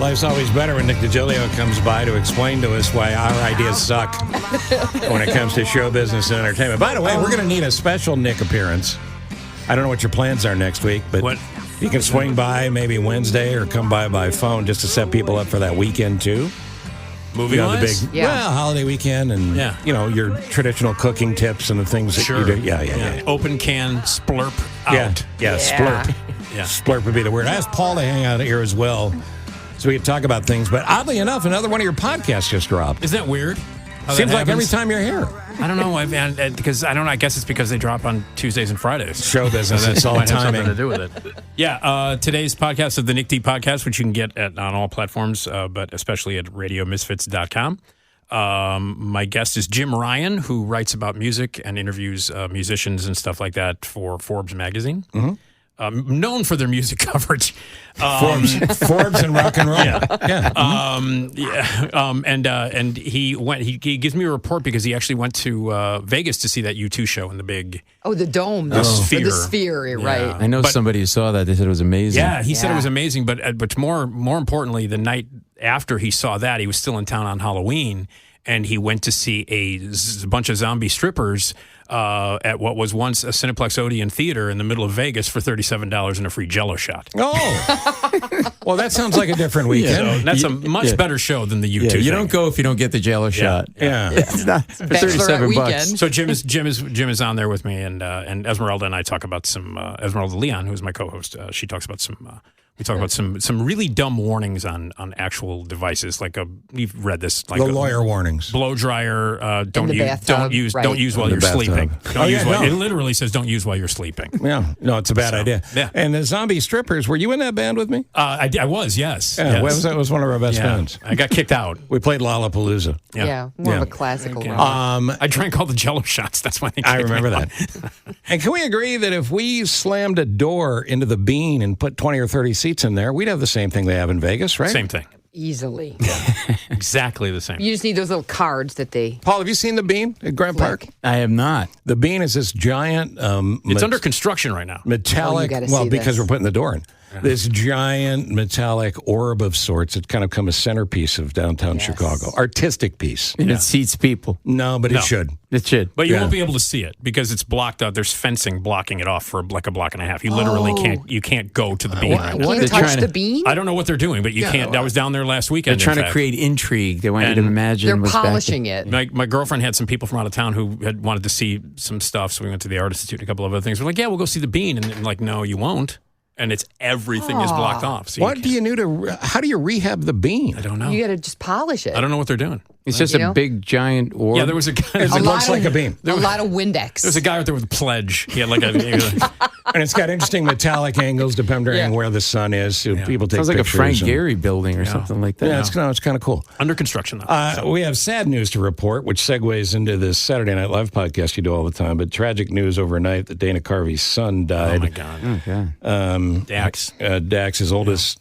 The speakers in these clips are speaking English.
Life's always better when Nick DiGilio comes by to explain to us why our ideas suck when it comes to show business and entertainment. By the way, we're going to need a special Nick appearance. I don't know what your plans are next week, but you can swing by maybe Wednesday or come by phone just to set people up for that weekend, too. Movie-wise? Well, holiday weekend and, your traditional cooking tips and the things that you do. Yeah. Open can, splurp out. Yeah, splurp. Yeah. Splurp would be the word. I asked Paul to hang out here as well so we could talk about things. But oddly enough, another one of your podcasts just dropped. Isn't that weird? Seems like every time you're here. I don't know. Because I don't know. I guess it's because they drop on Tuesdays and Fridays. Show business. It's all timing. Something to do with it. Yeah. Today's podcast is the Nick D Podcast, which you can get on all platforms, but especially at radiomisfits.com. My guest is Jim Ryan, who writes about music and interviews musicians and stuff like that for Forbes magazine. Mm-hmm. Known for their music coverage. Forbes and rock and roll. And he gives me a report because he actually went to Vegas to see that U2 show in the big... Oh, the dome. The Sphere. The Sphere, right. I know somebody who saw that. They said it was amazing. Yeah, he said it was amazing, but more importantly, the night after he saw that, he was still in town on Halloween, and he went to see a bunch of zombie strippers at what was once a Cineplex Odeon Theater in the middle of Vegas for $37 and a free Jell-O shot. Oh, well, that sounds like a different weekend. So that's a much better show than the U2 thing. You don't go if you don't get the Jell-O shot. Yeah. It's not for $37. So Jim is on there with me, and Esmeralda and I talk about some Esmeralda Leon, who's my co-host. She talks about some. We talk about some really dumb warnings on actual devices, like you've read this, like the lawyer warnings. Blow dryer, don't use while you're bathtub. sleeping. It literally says don't use while you're sleeping. Yeah, no, it's a bad idea. Yeah. And the Zombie Strippers, were you in that band with me? I was, yes. Yeah, yes. It was one of our best bands. I got kicked out. We played Lollapalooza. More of a classical one. I drank all the Jell-O shots. That's why I remember that. And can we agree that if we slammed a door into the Bean and put 20 or 30 seats in there, we'd have the same thing they have in Vegas, right? Same thing. Easily. Yeah. Exactly the same. You just need those little cards that they... Paul, have you seen the Bean at Grant Park? I have not. The Bean is this giant... it's under construction right now. Metallic... because we're putting the door in. This giant metallic orb of sorts. It's kind of become a centerpiece of downtown Chicago. Artistic piece. And it seats people. No, but it should. It should. But you won't be able to see it because it's blocked out. There's fencing blocking it off for like a block and a half. You literally can't go to the Bean right now. Can't you touch the Bean? I don't know what they're doing, but you can't. I was down there last weekend. They're trying to create intrigue. They want you to imagine they're polishing it. My girlfriend had some people from out of town who had wanted to see some stuff, so we went to the Art Institute and a couple of other things. We're like, yeah, we'll go see the Bean. And like, no, you won't. And everything is blocked off. So what do you do how do you rehab the Bean? I don't know. You got to just polish it. I don't know what they're doing. It's just a big, giant orb. Yeah, there was a guy. It looks like a bean. A lot of Windex. There was a guy out there with a pledge. He had like a... And it's got interesting metallic angles depending on where the sun is. So people take Sounds like a pictures Frank Gehry building or something like that. Yeah, it's kind of cool. Under construction, though. We have sad news to report, which segues into this Saturday Night Live podcast you do all the time. But tragic news overnight that Dana Carvey's son died. Oh, my God. Dax. Dax, his oldest,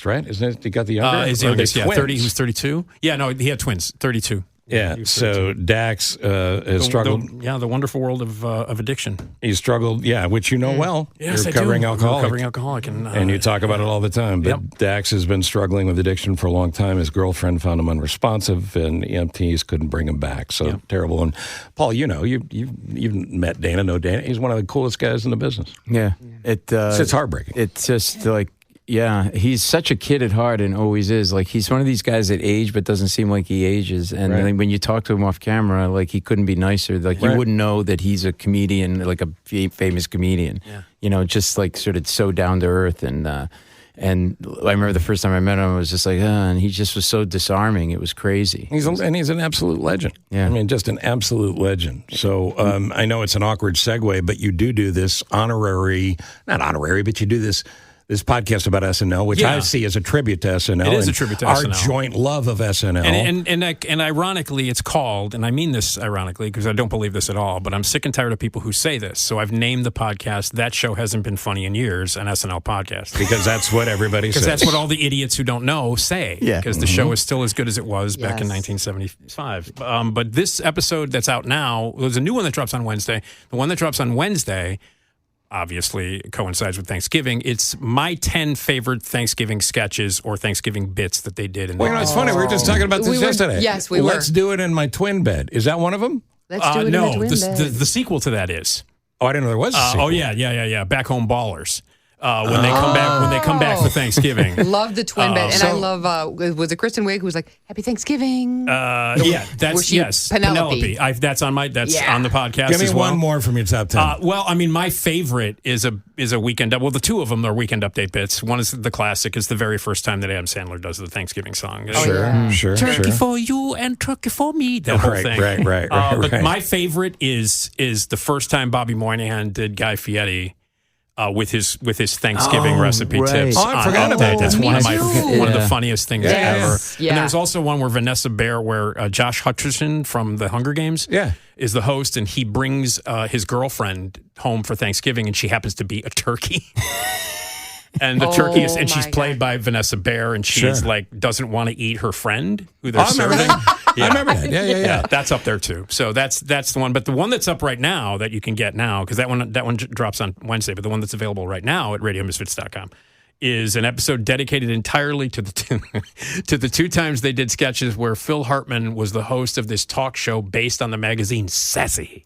right? Isn't it? He got the younger? His youngest, 30. He was 32. Yeah, no, he had twins, 32. Yeah, so Dax has struggled. The wonderful world of addiction. He struggled, which you know well. Yes, You're recovering alcoholic. Recovering alcoholic. And you talk about it all the time. But Dax has been struggling with addiction for a long time. His girlfriend found him unresponsive, and EMTs couldn't bring him back. So terrible. And Paul, you've met Dana, know Dana. He's one of the coolest guys in the business. Yeah. It's heartbreaking. It's just like, he's such a kid at heart and always is. Like, he's one of these guys that age but doesn't seem like he ages. And then when you talk to him off camera, like, he couldn't be nicer. Like, you wouldn't know that he's a comedian, like a famous comedian. Yeah. Just like sort of so down to earth. And I remember the first time I met him, I was just like, and he just was so disarming. It was crazy. He's an absolute legend. Yeah. I mean, just an absolute legend. So I know it's an awkward segue, but you do this not honorary, but you do this podcast about SNL, which I see as a tribute to SNL. It is a tribute to our SNL. Our joint love of SNL. And ironically, it's called, and I mean this ironically because I don't believe this at all, but I'm sick and tired of people who say this. So I've named the podcast, That Show Hasn't Been Funny in Years, an SNL podcast. Because that's what everybody says. Because that's what all the idiots who don't know say. Yeah. Because the show is still as good as it was back in 1975. But this episode that's out now, there's a new one that drops on Wednesday. The one that drops on Wednesday... obviously coincides with Thanksgiving. It's my 10 favorite Thanksgiving sketches or Thanksgiving bits that they did. Well, it's funny. We were just talking about this yesterday. Yes, we were. Let's do it in my twin bed. Is that one of them? Let's do it in no, the twin bed. the sequel to that is. Oh, I didn't know there was a sequel. Oh yeah. Back Home Ballers. When they come back for Thanksgiving. Love the twin bed, and I love. Was it Kristen Wiig who was like, "Happy Thanksgiving"? Yes, Penelope. That's on the podcast. Give me as well. one more from your top 10. Well, I mean, my favorite is a weekend. Well, the two of them are weekend update bits. One is the classic. It's the very first time that Adam Sandler does the Thanksgiving song. Sure. Turkey for you and turkey for me. That whole thing. Right. But my favorite is the first time Bobby Moynihan did Guy Fieri. With his Thanksgiving recipe tips. Oh, I forgot about that. That's one of too. the funniest things ever. Yeah. And there's also one where Vanessa Bayer, where Josh Hutcherson from the Hunger Games is the host, and he brings his girlfriend home for Thanksgiving, and she happens to be a turkey. And the turkey is, and she's played by Vanessa Bayer, and she's like doesn't want to eat her friend who they're serving. I remember that. Yeah. That's up there too. So that's the one. But the one that's up right now that you can get now, because that one drops on Wednesday, but the one that's available right now at radiomisfits.com is an episode dedicated entirely to the two times they did sketches where Phil Hartman was the host of this talk show based on the magazine Sassy.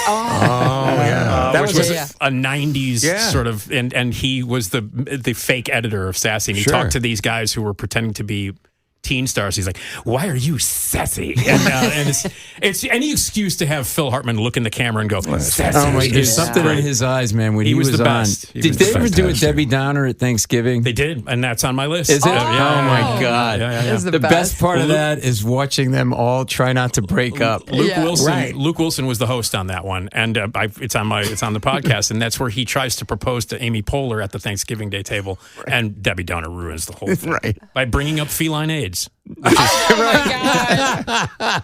That which was a 90s sort of, and he was the fake editor of Sassy. And he talked to these guys who were pretending to be teen stars. He's like, "Why are you sassy?" And it's any excuse to have Phil Hartman look in the camera and go, "Sassy." Oh my! There's something in his eyes, man. When he was the on, best. did they ever do a Debbie Downer at Thanksgiving? They did, and that's on my list. Is it? Yeah. Oh my God! Yeah. It's The best part of that is watching them all try not to break up. Luke Wilson was the host on that one, and it's on the podcast, and that's where he tries to propose to Amy Poehler at the Thanksgiving Day table, and Debbie Downer ruins the whole thing by bringing up feline AIDS. Oh my God.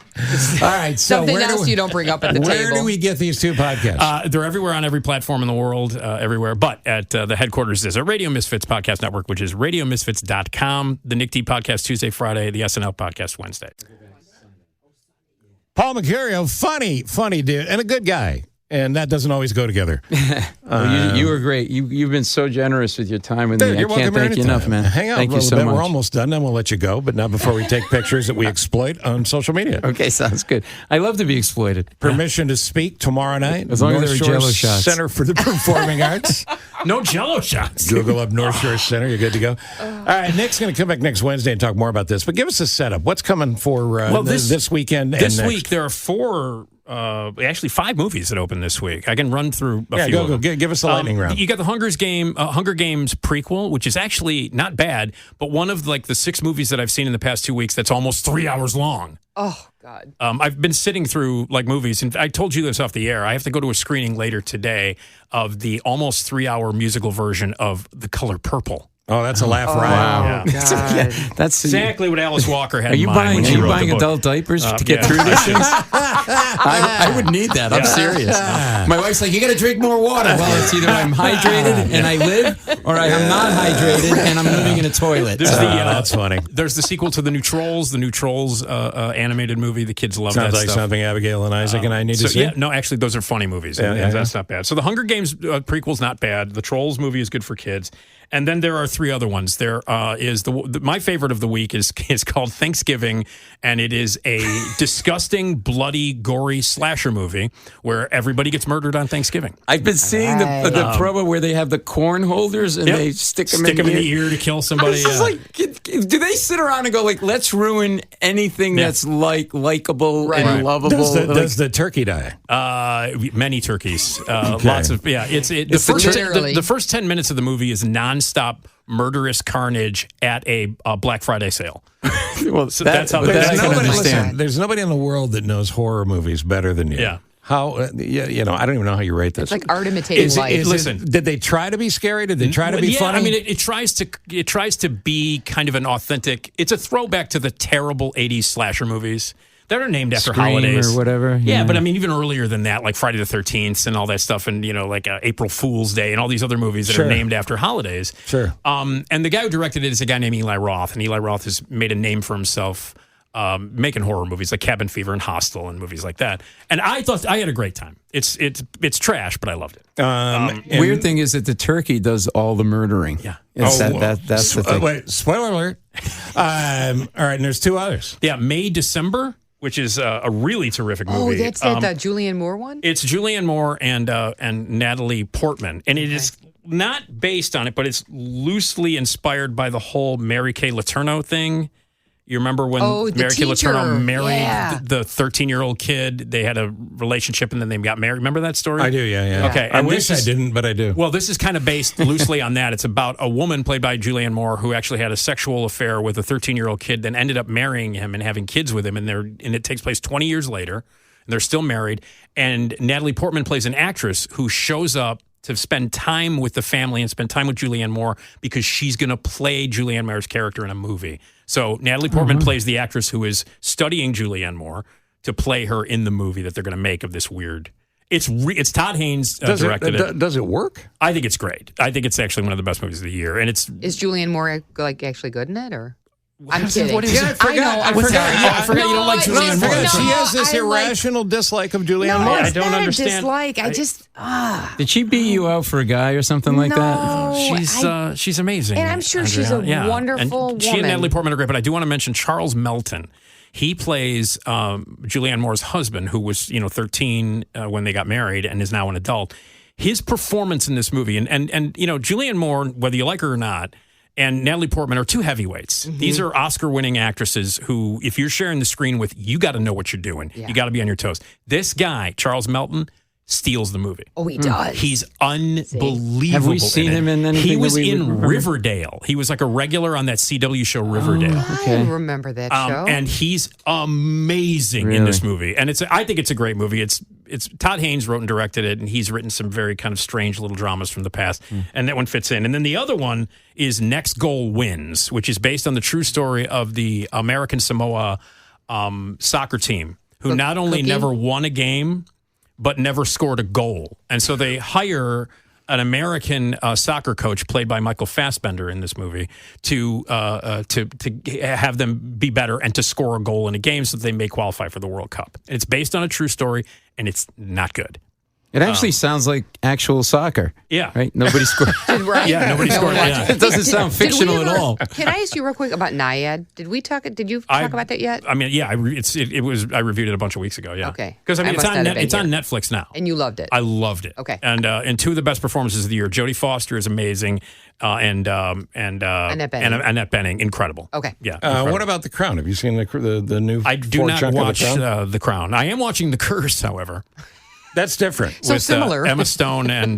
All right. So Something else you don't bring up at the table. Where do we get these two podcasts? They're everywhere on every platform in the world, everywhere. But at the headquarters is a Radio Misfits podcast network, which is radiomisfits.com. The Nick D podcast Tuesday, Friday. The SNL podcast Wednesday. Paul Mercurio, funny dude, and a good guy. And that doesn't always go together. You were great. You've been so generous with your time with me. I can't thank you enough, man. Hang on thank a you little so bit. much. We're almost done, then we'll let you go, but not before we take pictures that we exploit on social media. Okay, sounds good. I love to be exploited. Permission to speak tomorrow night. As long as North there are Shore Jell-O shots. Center for the Performing Arts. No Jell-O shots. Google up North Shore Center. You're good to go. All right, Nick's going to come back next Wednesday and talk more about this. But give us a setup. What's coming for this weekend? This and week there are actually 5 movies that open this week. I can run through a few of them. Give us a lightning round. You got the Hunger Games prequel, which is actually not bad, but one of the 6 movies that I've seen in the past 2 weeks that's almost 3 hours long. Oh, God. I've been sitting through movies, and I told you this off the air. I have to go to a screening later today of the almost 3-hour musical version of The Color Purple. Oh, that's a laugh riot. Wow. Yeah. God. That's exactly what Alice Walker had Are you in mind when she wrote buying the book. adult diapers to get through this thing? I would need that. I'm serious. My wife's like, you got to drink more water. Well, it's either I'm hydrated and I live, or I am not hydrated and I'm living in a toilet. That's funny. There's the sequel to the new Trolls animated movie. The kids love Sounds that like stuff. something Abigail and Isaac and I need to see. Yeah, no, actually, those are funny movies. That's not bad. So the Hunger Games prequel's not bad. The Trolls movie is good for kids. And then there are 3 other ones. There is my favorite of the week is called Thanksgiving, and it is a disgusting, bloody, gory slasher movie where everybody gets murdered on Thanksgiving. I've been seeing the promo where they have the corn holders and they stick them in the ear to kill somebody. Do they sit around and go let's ruin anything that's likable and lovable? Does the turkey die? Many turkeys. Lots of the first 10 minutes of the movie is nonstop murderous carnage at a Black Friday sale. Well, so that's how I can understand. There's nobody in the world that knows horror movies better than you. Yeah. How I don't even know how you rate this. It's like art imitating life. Listen, did they try to be scary? Did they try to be funny? I mean, it tries to be kind of an authentic. It's a throwback to the terrible '80s slasher movies that are named after Scream holidays or whatever. Yeah, but I mean, even earlier than that, like Friday the 13th and all that stuff, and April Fool's Day and all these other movies that are named after holidays. Sure. And the guy who directed it is a guy named Eli Roth, and Eli Roth has made a name for himself making horror movies like Cabin Fever and Hostel and movies like that. And I thought I had a great time. It's trash, but I loved it. Weird thing is that the turkey does all the murdering. Yeah. That's the thing. Wait, spoiler alert. All right, and there's 2 others. Yeah, May, December, which is a really terrific movie. Oh, that's that Julianne Moore one? It's Julianne Moore and Natalie Portman. And it is not based on it, but it's loosely inspired by the whole Mary Kay Letourneau thing. You remember when Mary Kay Letourneau married the 13-year-old kid? They had a relationship and then they got married. Remember that story? I do, yeah. Okay, I wish I didn't, but I do. Well, this is kind of based loosely on that. It's about a woman played by Julianne Moore who actually had a sexual affair with a 13-year-old kid, then ended up marrying him and having kids with him. And it takes place 20 years later. And they're still married. And Natalie Portman plays an actress who shows up to spend time with the family and spend time with Julianne Moore because she's going to play Julianne Moore's character in a movie. So Natalie Portman plays the actress who is studying Julianne Moore to play her in the movie that they're going to make of this weird. It's Todd Haynes directed it. Does it work? I think it's great. I think it's actually one of the best movies of the year. And is Julianne Moore actually good in it, or? I'm kidding. What is it? I forgot. I forgot you don't like Julianne Moore. She has this irrational dislike of Julianne Moore. I don't understand. Dislike. I just Did she beat you out for a guy or something like No, She's amazing. And I'm sure she's a wonderful woman. She and Natalie Portman are great, but I do want to mention Charles Melton. He plays Julianne Moore's husband, who was 13 when they got married and is now an adult. His performance in this movie, and Julianne Moore, whether you like her or not, and Natalie Portman are 2 heavyweights. Mm-hmm. These are Oscar-winning actresses who, if you're sharing the screen with, you got to know what you're doing. Yeah. You got to be on your toes. This guy, Charles Melton, steals the movie. Oh, he does. He's unbelievable. Have we seen him in anything? He was in Riverdale. He was like a regular on that CW show Riverdale. I remember that show. And he's amazing in this movie. And I think it's a great movie. It's Todd Haynes wrote and directed it, and he's written some very kind of strange little dramas from the past. And that one fits in. And then the other one is Next Goal Wins, which is based on the true story of the American Samoa soccer team, who not only never won a game, but never scored a goal. And so they hire an American soccer coach played by Michael Fassbender in this movie to have them be better and to score a goal in a game so that they may qualify for the World Cup. And it's based on a true story, and it's not good. It actually sounds like actual soccer. Yeah. Right? Nobody scored. Right? Yeah, nobody scored. Yeah. It doesn't sound fictional at all. Can I ask you real quick about Naiad? Did you talk about that yet? I mean, yeah, I reviewed it a bunch of weeks ago, yeah. Okay. Because it's on Netflix now. And you loved it. I loved it. Okay. And 2 of the best performances of the year. Jodie Foster is amazing, and Annette Bening, incredible. Okay. Yeah. What about The Crown? Have you seen the new? I do not chunk watch of The Crown. I am watching The Curse, however. That's different. So with, similar. Emma Stone and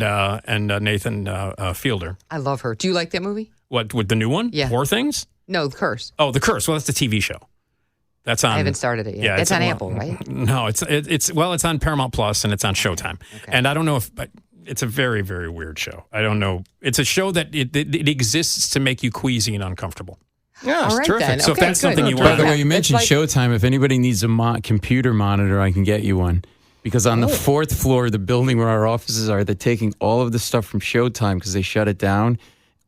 Nathan Fielder. I love her. Do you like that movie? What, with the new one? Yeah. Poor Things? No, The Curse. Oh, The Curse. Well, that's the TV show. That's on. I haven't started it yet. Yeah, it's on Apple, right? No, it's on Paramount Plus and it's on Showtime. Okay. And I don't know if it's a very, very weird show. I don't know. It's a show that it exists to make you queasy and uncomfortable. Yeah, it's terrific. Then. So if that's something you want. By the way, you mentioned Showtime. If anybody needs a computer monitor, I can get you one. Because on the 4th floor of the building where our offices are, they're taking all of the stuff from Showtime because they shut it down.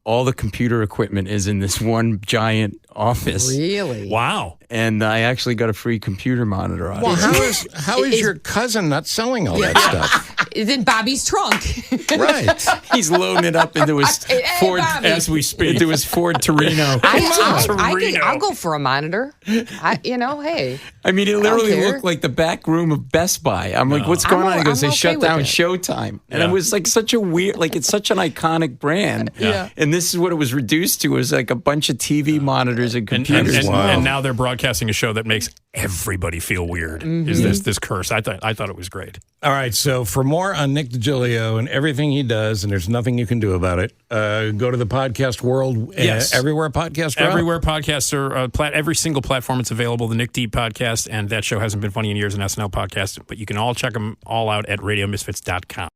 All the computer equipment is in this one giant office. Really? Wow. And I actually got a free computer monitor on it. Well, how is your cousin not selling all that stuff? It's in Bobby's trunk. Right. He's loading it up into his Ford as we speak. Into his Ford Torino. I'll go for a monitor. Hey. I mean, it literally looked like the back room of Best Buy. I'm like, what's going on? He goes, they shut down Showtime. And it was like such a weird, like it's such an iconic brand. Yeah. And this is what it was reduced to, was like a bunch of TV monitors and computers. And now they're broadcasting a show that makes everybody feel weird. Is this Curse? I thought it was great. All right, so for more on Nick DiGilio and everything he does, and there's nothing you can do about it, go to the podcast world. Yes. Everywhere podcasts are Everywhere podcasts are, every single platform it's available. The Nick D podcast, and That Show Hasn't Been Funny in Years, an SNL podcast. But you can all check them all out at radiomisfits.com.